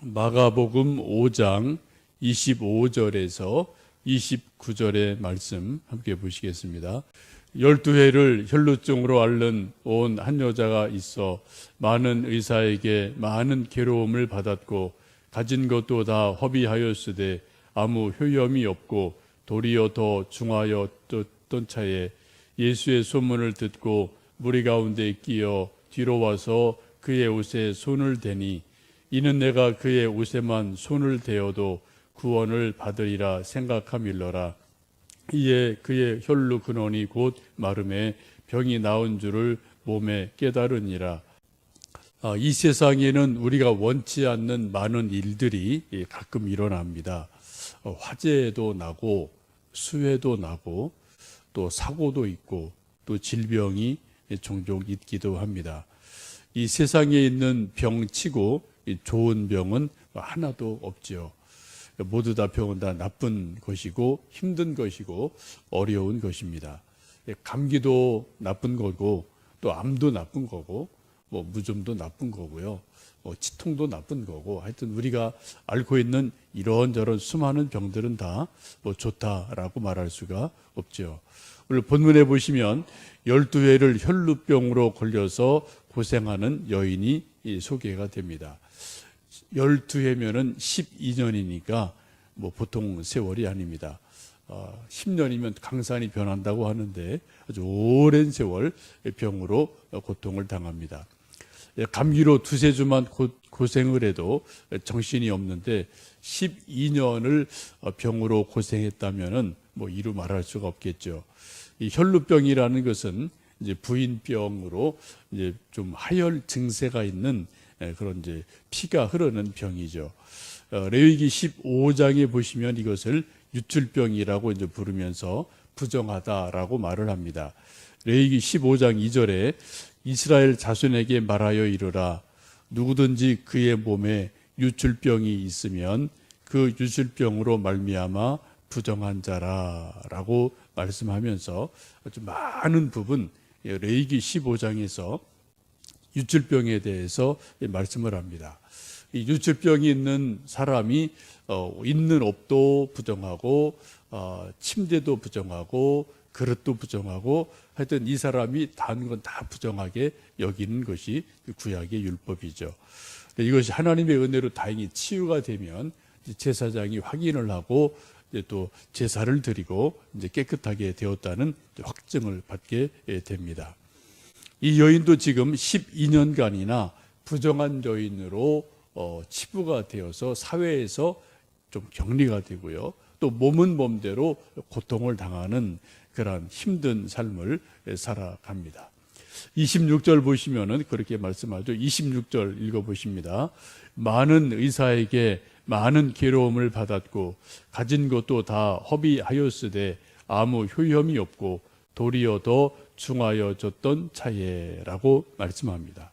마가복음 5장 25절에서 29절의 말씀 함께 보시겠습니다. 12해를 혈루증으로 앓는 온 한 여자가 있어 많은 의사에게 많은 괴로움을 받았고 가진 것도 다 허비하였으되 아무 효염이 없고 도리어 더 중하였던 차에 예수의 소문을 듣고 무리 가운데 끼어 뒤로 와서 그의 옷에 손을 대니 이는 내가 그의 옷에만 손을 대어도 구원을 받으리라 생각함일러라. 이에 그의 혈루 근원이 곧 마름에 병이 나은 줄을 몸에 깨달으니라. 이 세상에는 우리가 원치 않는 많은 일들이 가끔 일어납니다. 화재도 나고 수해도 나고 또 사고도 있고 또 질병이 종종 있기도 합니다. 이 세상에 있는 병치고 좋은 병은 하나도 없지요. 모두 다 병은 다 나쁜 것이고 힘든 것이고 어려운 것입니다. 감기도 나쁜 거고 또 암도 나쁜 거고 무좀도 나쁜 거고요. 치통도 나쁜 거고 하여튼 우리가 앓고 있는 이런저런 수많은 병들은 다 좋다라고 말할 수가 없죠. 오늘 본문에 보시면 12회를 혈루병으로 걸려서 고생하는 여인이 소개가 됩니다. 12회면은 12년이니까 보통 세월이 아닙니다. 10년이면 강산이 변한다고 하는데 아주 오랜 세월 병으로 고통을 당합니다. 감기로 두세 주만 고생을 해도 정신이 없는데 12년을 병으로 고생했다면은 이루 말할 수가 없겠죠. 이 혈루병이라는 것은 이제 부인병으로 이제 좀 하열 증세가 있는 그런 이제 피가 흐르는 병이죠. 레위기 15장에 보시면 이것을 유출병이라고 이제 부르면서 부정하다라고 말을 합니다. 레위기 15장 2절에 이스라엘 자손에게 말하여 이르라. 누구든지 그의 몸에 유출병이 있으면 그 유출병으로 말미암아 부정한 자라라고 말씀하면서 아주 많은 부분 레위기 15장에서 유출병에 대해서 말씀을 합니다. 이 유출병이 있는 사람이 있는 옷도 부정하고 침대도 부정하고 그릇도 부정하고 하여튼 이 사람이 다른 건 다 부정하게 여기는 것이 구약의 율법이죠. 이것이 하나님의 은혜로 다행히 치유가 되면 제사장이 확인을 하고 또 제사를 드리고 이제 깨끗하게 되었다는 확증을 받게 됩니다. 이 여인도 지금 12년간이나 부정한 여인으로 치부가 되어서 사회에서 좀 격리가 되고요. 또 몸은 몸대로 고통을 당하는 그런 힘든 삶을 살아갑니다. 26절 보시면은 그렇게 말씀하죠. 26절 읽어보십니다. 많은 의사에게 많은 괴로움을 받았고 가진 것도 다 허비하였으되 아무 효염이 없고 도리어 더 중하여졌던 차예라고 말씀합니다.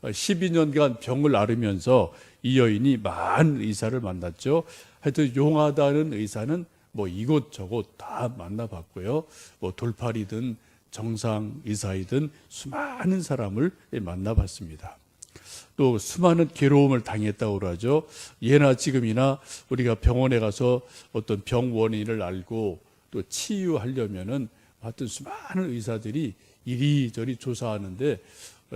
12년간 병을 앓으면서 이 여인이 많은 의사를 만났죠. 하여튼 용하다는 의사는 이곳저곳 다 만나봤고요. 돌팔이든 정상 의사이든 수많은 사람을 만나봤습니다. 또 수많은 괴로움을 당했다고 그러죠. 예나 지금이나 우리가 병원에 가서 어떤 병 원인을 알고 또 치유하려면은 하여튼 수많은 의사들이 이리저리 조사하는데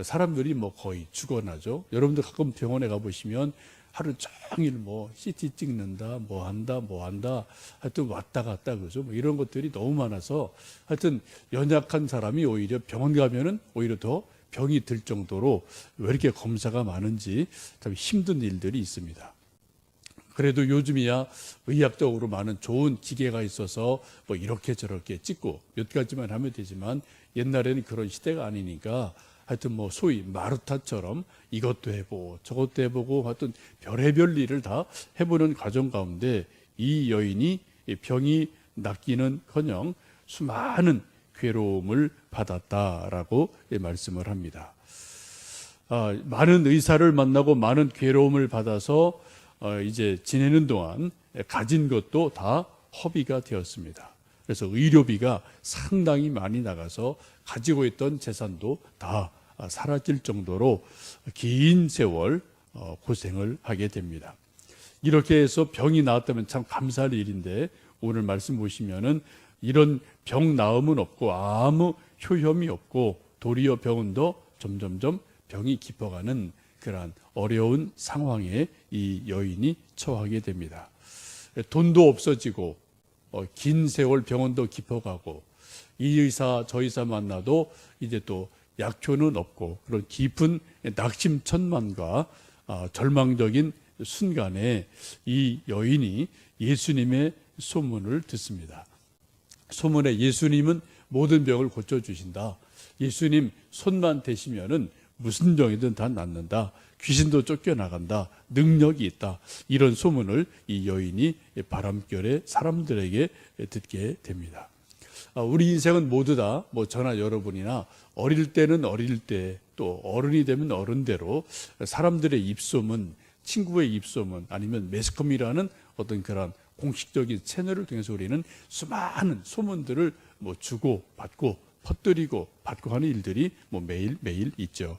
사람들이 거의 죽어나죠. 여러분들 가끔 병원에 가보시면 하루 종일 CT 찍는다, 한다, 하여튼 왔다 갔다 그러죠. 이런 것들이 너무 많아서 하여튼 연약한 사람이 오히려 병원 가면은 오히려 더 병이 들 정도로 왜 이렇게 검사가 많은지 참 힘든 일들이 있습니다. 그래도 요즘이야 의학적으로 많은 좋은 기계가 있어서 이렇게 저렇게 찍고 몇 가지만 하면 되지만 옛날에는 그런 시대가 아니니까 하여튼 소위 마르타처럼 이것도 해보고 저것도 해보고 하여튼 별의별 일을 다 해보는 과정 가운데 이 여인이 병이 낫기는커녕 수많은 괴로움을 받았다라고 말씀을 합니다. 많은 의사를 만나고 많은 괴로움을 받아서 이제 지내는 동안 가진 것도 다 허비가 되었습니다. 그래서 의료비가 상당히 많이 나가서 가지고 있던 재산도 다 사라질 정도로 긴 세월 고생을 하게 됩니다. 이렇게 해서 병이 나았다면 참 감사할 일인데 오늘 말씀 보시면은 이런 병 나음은 없고 아무 효험이 없고 도리어 병은 더 점점점 병이 깊어가는 그러한 어려운 상황에 이 여인이 처하게 됩니다. 돈도 없어지고 긴 세월 병원도 깊어가고 이 의사 저 의사 만나도 이제 또 약효는 없고 그런 깊은 낙심천만과 절망적인 순간에 이 여인이 예수님의 소문을 듣습니다. 소문에 예수님은 모든 병을 고쳐주신다. 예수님 손만 대시면은 무슨 병이든 다 낫는다. 귀신도 쫓겨나간다. 능력이 있다. 이런 소문을 이 여인이 바람결에 사람들에게 듣게 됩니다. 우리 인생은 모두 다 저나 여러분이나 어릴 때는 어릴 때 또 어른이 되면 어른대로 사람들의 입소문, 친구의 입소문 아니면 매스컴이라는 어떤 그런 공식적인 채널을 통해서 우리는 수많은 소문들을 주고 받고 퍼뜨리고 받고 하는 일들이 매일매일 있죠.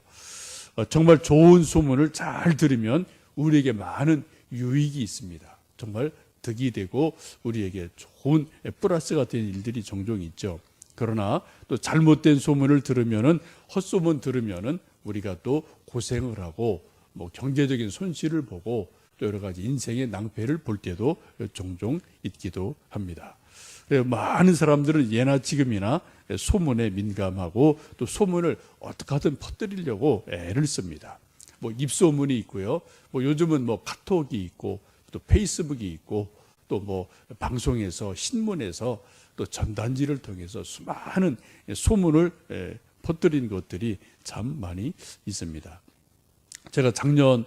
정말 좋은 소문을 잘 들으면 우리에게 많은 유익이 있습니다. 정말 득이 되고 우리에게 좋은 플러스가 되는 일들이 종종 있죠. 그러나 또 잘못된 소문을 들으면은 헛소문 들으면은 우리가 또 고생을 하고 경제적인 손실을 보고 또 여러 가지 인생의 낭패를 볼 때도 종종 있기도 합니다. 많은 사람들은 예나 지금이나 소문에 민감하고 또 소문을 어떻게 하든 퍼뜨리려고 애를 씁니다. 입소문이 있고요. 요즘은 카톡이 있고 또 페이스북이 있고 또 방송에서 신문에서 또 전단지를 통해서 수많은 소문을 퍼뜨리는 것들이 참 많이 있습니다. 제가 작년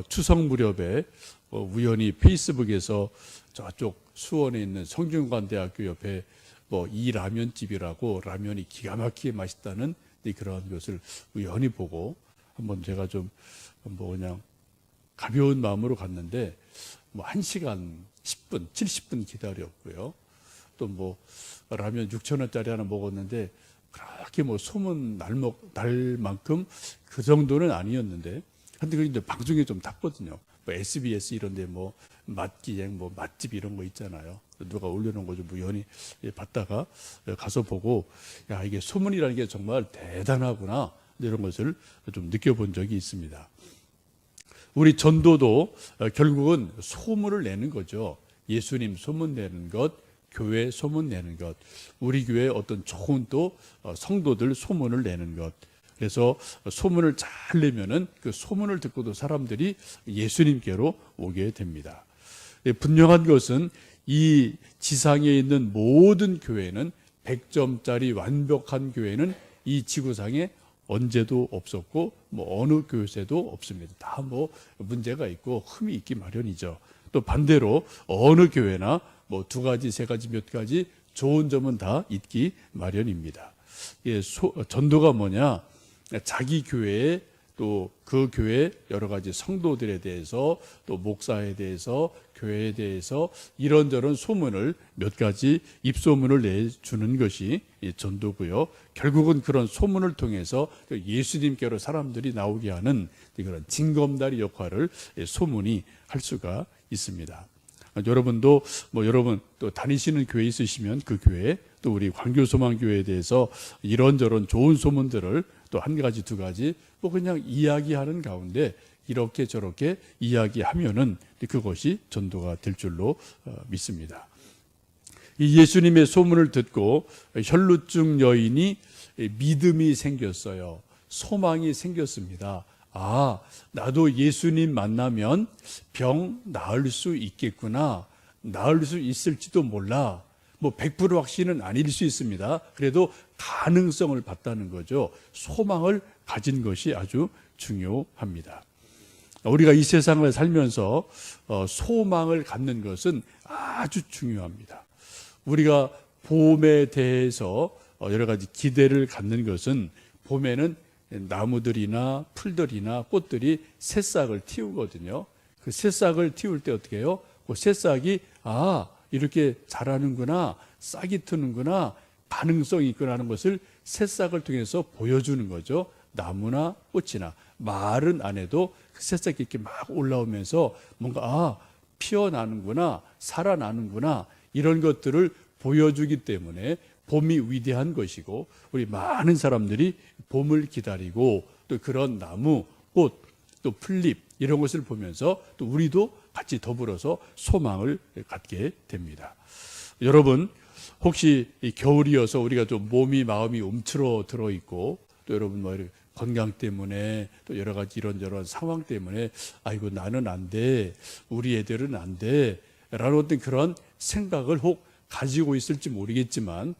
추석 무렵에 우연히 페이스북에서 저쪽 수원에 있는 성균관대학교 옆에 이 라면집이라고 라면이 기가 막히게 맛있다는 그런 것을 우연히 보고 한번 제가 좀 그냥 가벼운 마음으로 갔는데 1시간 10분, 70분 기다렸고요. 또 라면 6,000원짜리 하나 먹었는데 그렇게 소문 날 만큼 그 정도는 아니었는데 근데 이제 방송에 좀 탔거든요. SBS 이런데 맛기행 맛집 이런 거 있잖아요. 누가 올려놓은 거 좀 우연히 봤다가 가서 보고 야 이게 소문이라는 게 정말 대단하구나 이런 것을 좀 느껴본 적이 있습니다. 우리 전도도 결국은 소문을 내는 거죠. 예수님 소문 내는 것, 교회 소문 내는 것, 우리 교회 어떤 좋은 또 성도들 소문을 내는 것. 그래서 소문을 잘 내면은 그 소문을 듣고도 사람들이 예수님께로 오게 됩니다. 분명한 것은 이 지상에 있는 모든 교회는 100점짜리 완벽한 교회는 이 지구상에 언제도 없었고 어느 교회에도 없습니다. 다 문제가 있고 흠이 있기 마련이죠. 또 반대로 어느 교회나 2가지, 3가지, 몇 가지 좋은 점은 다 있기 마련입니다. 전도가 뭐냐? 자기 교회에 또 그 교회 여러 가지 성도들에 대해서 또 목사에 대해서 교회에 대해서 이런저런 소문을 몇 가지 입소문을 내주는 것이 전도고요. 결국은 그런 소문을 통해서 예수님께로 사람들이 나오게 하는 그런 징검다리 역할을 소문이 할 수가 있습니다. 여러분도 여러분 또 다니시는 교회 있으시면 그 교회 또 우리 광교소망교회에 대해서 이런저런 좋은 소문들을 또 1가지, 2가지 그냥 이야기하는 가운데 이렇게 저렇게 이야기하면은 그것이 전도가 될 줄로 믿습니다. 이 예수님의 소문을 듣고 혈루증 여인이 믿음이 생겼어요. 소망이 생겼습니다. 나도 예수님 만나면 병 나을 수 있겠구나. 나을 수 있을지도 몰라. 100% 확신은 아닐 수 있습니다. 그래도 가능성을 봤다는 거죠. 소망을 가진 것이 아주 중요합니다. 우리가 이 세상을 살면서 소망을 갖는 것은 아주 중요합니다. 우리가 봄에 대해서 여러 가지 기대를 갖는 것은 봄에는 나무들이나 풀들이나 꽃들이 새싹을 틔우거든요. 그 새싹을 틔울 때 어떻게 해요? 그 새싹이 이렇게 자라는구나, 싹이 트는구나, 가능성이 있구나 하는 것을 새싹을 통해서 보여주는 거죠. 나무나 꽃이나 말은 안 해도 그 새싹이 이렇게 막 올라오면서 뭔가 피어나는구나, 살아나는구나, 이런 것들을 보여주기 때문에 봄이 위대한 것이고, 우리 많은 사람들이 봄을 기다리고 또 그런 나무, 꽃, 또 풀잎 이런 것을 보면서 또 우리도 같이 더불어서 소망을 갖게 됩니다. 여러분, 혹시 이 겨울이어서 우리가 좀 몸이 마음이 움츠러들어 있고, 또 여러분 뭐 건강 때문에 또 여러 가지 이런저런 상황 때문에 아이고 나는 안 돼, 우리 애들은 안 돼 라는 어떤 그런 생각을 혹 가지고 있을지 모르겠지만,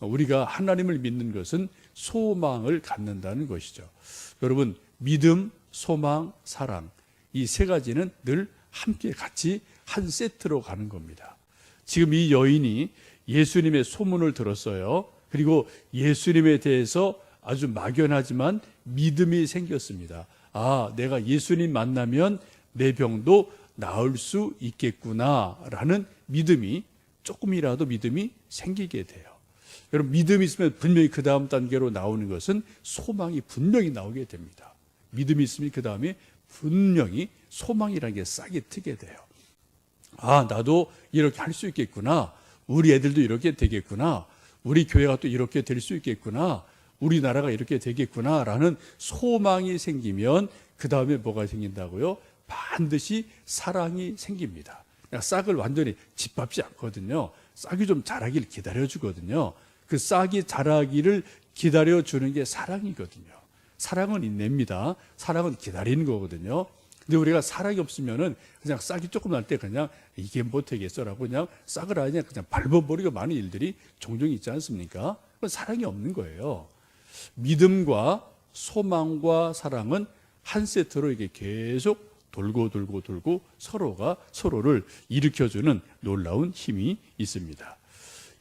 우리가 하나님을 믿는 것은 소망을 갖는다는 것이죠. 여러분, 믿음, 소망, 사랑, 이 세 가지는 늘 함께 같이 한 세트로 가는 겁니다. 지금 이 여인이 예수님의 소문을 들었어요. 그리고 예수님에 대해서 아주 막연하지만 믿음이 생겼습니다. 아, 내가 예수님 만나면 내 병도 나을 수 있겠구나라는 믿음이, 조금이라도 믿음이 생기게 돼요. 여러분, 믿음이 있으면 분명히 그 다음 단계로 나오는 것은 소망이 분명히 나오게 됩니다. 믿음이 있으면 그 다음에 분명히 소망이라는 게 싹이 트게 돼요. 아, 나도 이렇게 할 수 있겠구나. 우리 애들도 이렇게 되겠구나. 우리 교회가 또 이렇게 될 수 있겠구나. 우리나라가 이렇게 되겠구나라는 소망이 생기면 그 다음에 뭐가 생긴다고요? 반드시 사랑이 생깁니다. 싹을 완전히 짓밟지 않거든요. 싹이 좀 자라길 기다려주거든요. 그 싹이 자라기를 기다려주는 게 사랑이거든요. 사랑은 인내입니다. 사랑은 기다리는 거거든요. 근데 우리가 사랑이 없으면은 그냥 싹이 조금 날 때 그냥 이게 뭐 되겠어라고 그냥 싹을 아니야 그냥 밟아버리고 많은 일들이 종종 있지 않습니까? 그건 사랑이 없는 거예요. 믿음과 소망과 사랑은 한 세트로 이게 계속 돌고 서로가 서로를 일으켜주는 놀라운 힘이 있습니다.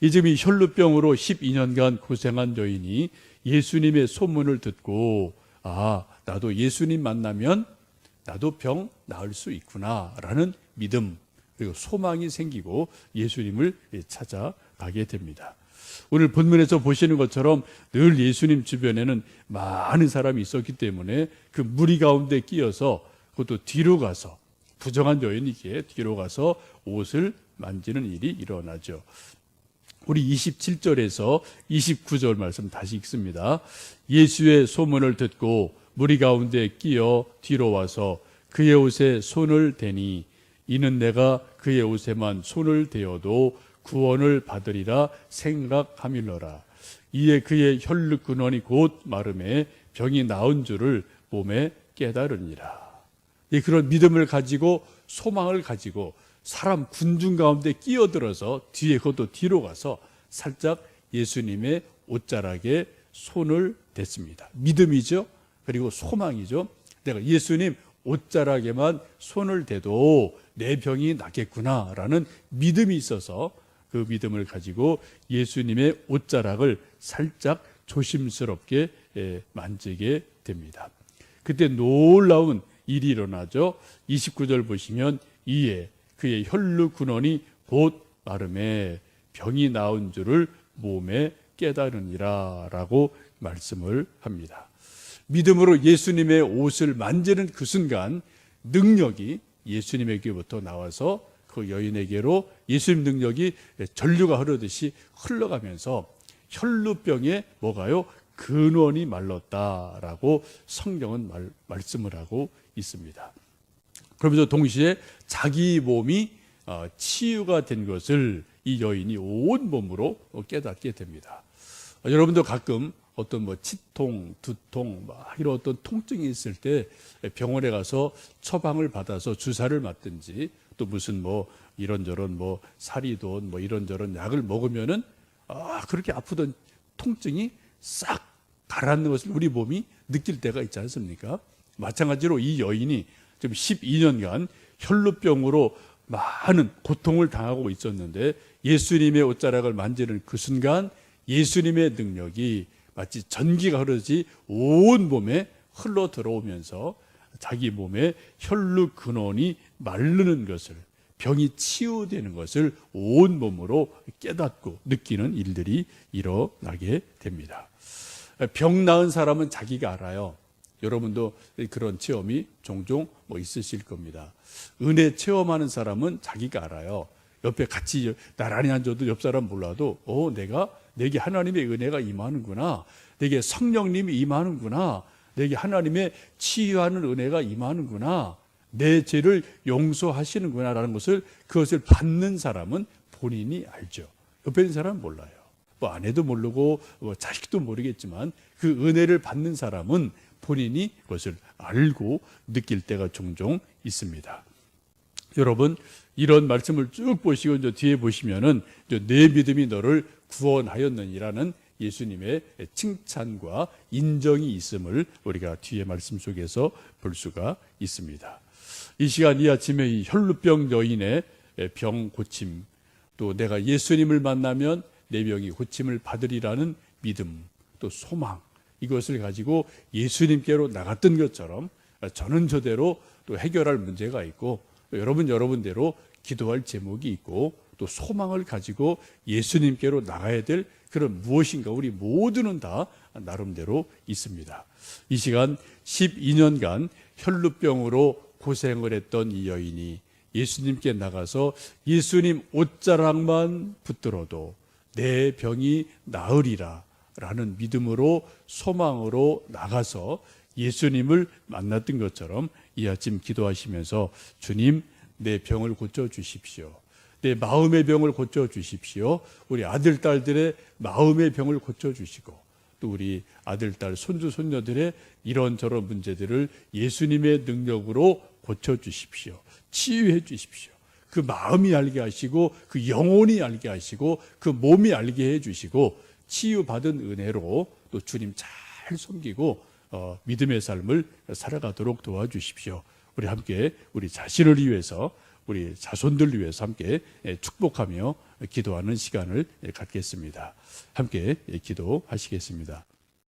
지금 이 혈루병으로 12년간 고생한 여인이 예수님의 소문을 듣고, 아, 나도 예수님 만나면 나도 병 나을 수 있구나라는 믿음, 그리고 소망이 생기고 예수님을 찾아가게 됩니다. 오늘 본문에서 보시는 것처럼 늘 예수님 주변에는 많은 사람이 있었기 때문에 그 무리 가운데 끼어서, 그것도 뒤로 가서, 부정한 여인이기에 뒤로 가서 옷을 만지는 일이 일어나죠. 우리 27절에서 29절 말씀 다시 읽습니다. 예수의 소문을 듣고 무리 가운데 끼어 뒤로 와서 그의 옷에 손을 대니 이는 내가 그의 옷에만 손을 대어도 구원을 받으리라 생각하밀러라. 이에 그의 혈육 근원이 곧 마름에 병이 나은 줄을 몸에 깨달으니라. 그런 믿음을 가지고 소망을 가지고 사람 군중 가운데 끼어들어서 뒤에, 그것도 뒤로 가서 살짝 예수님의 옷자락에 손을 댔습니다. 믿음이죠. 그리고 소망이죠. 내가 예수님 옷자락에만 손을 대도 내 병이 낫겠구나라는 믿음이 있어서 그 믿음을 가지고 예수님의 옷자락을 살짝 조심스럽게 만지게 됩니다. 그때 놀라운 일이 일어나죠. 29절 보시면 이에 그의 혈루 근원이 곧 마름에 병이 나은 줄을 몸에 깨달으니라 라고 말씀을 합니다. 믿음으로 예수님의 옷을 만지는 그 순간 능력이 예수님에게부터 나와서 그 여인에게로 예수님 능력이 전류가 흐르듯이 흘러가면서 혈루병에 뭐가요? 근원이 말랐다라고 성경은 말씀을 하고 있습니다. 그러면서 동시에 자기 몸이 치유가 된 것을 이 여인이 온 몸으로 깨닫게 됩니다. 여러분도 가끔 어떤 뭐 치통, 두통, 이런 어떤 통증이 있을 때 병원에 가서 처방을 받아서 주사를 맞든지 또 무슨 뭐 이런저런 뭐 사리돈 뭐 이런저런 약을 먹으면은 그렇게 아프던 통증이 싹 가라앉는 것을 우리 몸이 느낄 때가 있지 않습니까? 마찬가지로 이 여인이 지금 12년간 혈루병으로 많은 고통을 당하고 있었는데 예수님의 옷자락을 만지는 그 순간 예수님의 능력이 마치 전기가 흐르듯이 온 몸에 흘러 들어오면서 자기 몸에 혈루 근원이 마르는 것을, 병이 치유되는 것을 온 몸으로 깨닫고 느끼는 일들이 일어나게 됩니다. 병 나은 사람은 자기가 알아요. 여러분도 그런 체험이 종종 있으실 겁니다. 은혜 체험하는 사람은 자기가 알아요. 옆에 같이 나란히 앉아도 옆 사람 몰라도 내게 하나님의 은혜가 임하는구나, 내게 성령님이 임하는구나, 내게 하나님의 치유하는 은혜가 임하는구나, 내 죄를 용서하시는구나 라는 것을, 그것을 받는 사람은 본인이 알죠. 옆에 있는 사람은 몰라요. 아내도 모르고 자식도 모르겠지만 그 은혜를 받는 사람은 본인이 그것을 알고 느낄 때가 종종 있습니다. 여러분, 이런 말씀을 쭉 보시고 이제 뒤에 보시면은 내 믿음이 너를 구원하였느니라는 예수님의 칭찬과 인정이 있음을 우리가 뒤에 말씀 속에서 볼 수가 있습니다. 이 시간, 이 아침에 이 혈루병 여인의 병 고침, 또 내가 예수님을 만나면 내 병이 고침을 받으리라는 믿음, 또 소망, 이것을 가지고 예수님께로 나갔던 것처럼 저는 저대로 또 해결할 문제가 있고, 여러분대로 기도할 제목이 있고, 또 소망을 가지고 예수님께로 나가야 될 그런 무엇인가 우리 모두는 다 나름대로 있습니다. 이 시간 12년간 혈루병으로 고생을 했던 이 여인이 예수님께 나가서 예수님 옷자락만 붙들어도 내 병이 나으리라 라는 믿음으로, 소망으로 나가서 예수님을 만났던 것처럼 이 아침 기도하시면서 주님, 내 병을 고쳐주십시오. 내 마음의 병을 고쳐주십시오. 우리 아들, 딸들의 마음의 병을 고쳐주시고, 또 우리 아들, 딸, 손주, 손녀들의 이런저런 문제들을 예수님의 능력으로 고쳐주십시오. 치유해 주십시오. 그 마음이 알게 하시고, 그 영혼이 알게 하시고, 그 몸이 알게 해주시고, 치유받은 은혜로 또 주님 잘 섬기고 믿음의 삶을 살아가도록 도와주십시오. 우리 함께 우리 자신을 위해서, 우리 자손들 위해서 함께 축복하며 기도하는 시간을 갖겠습니다. 함께 기도하시겠습니다.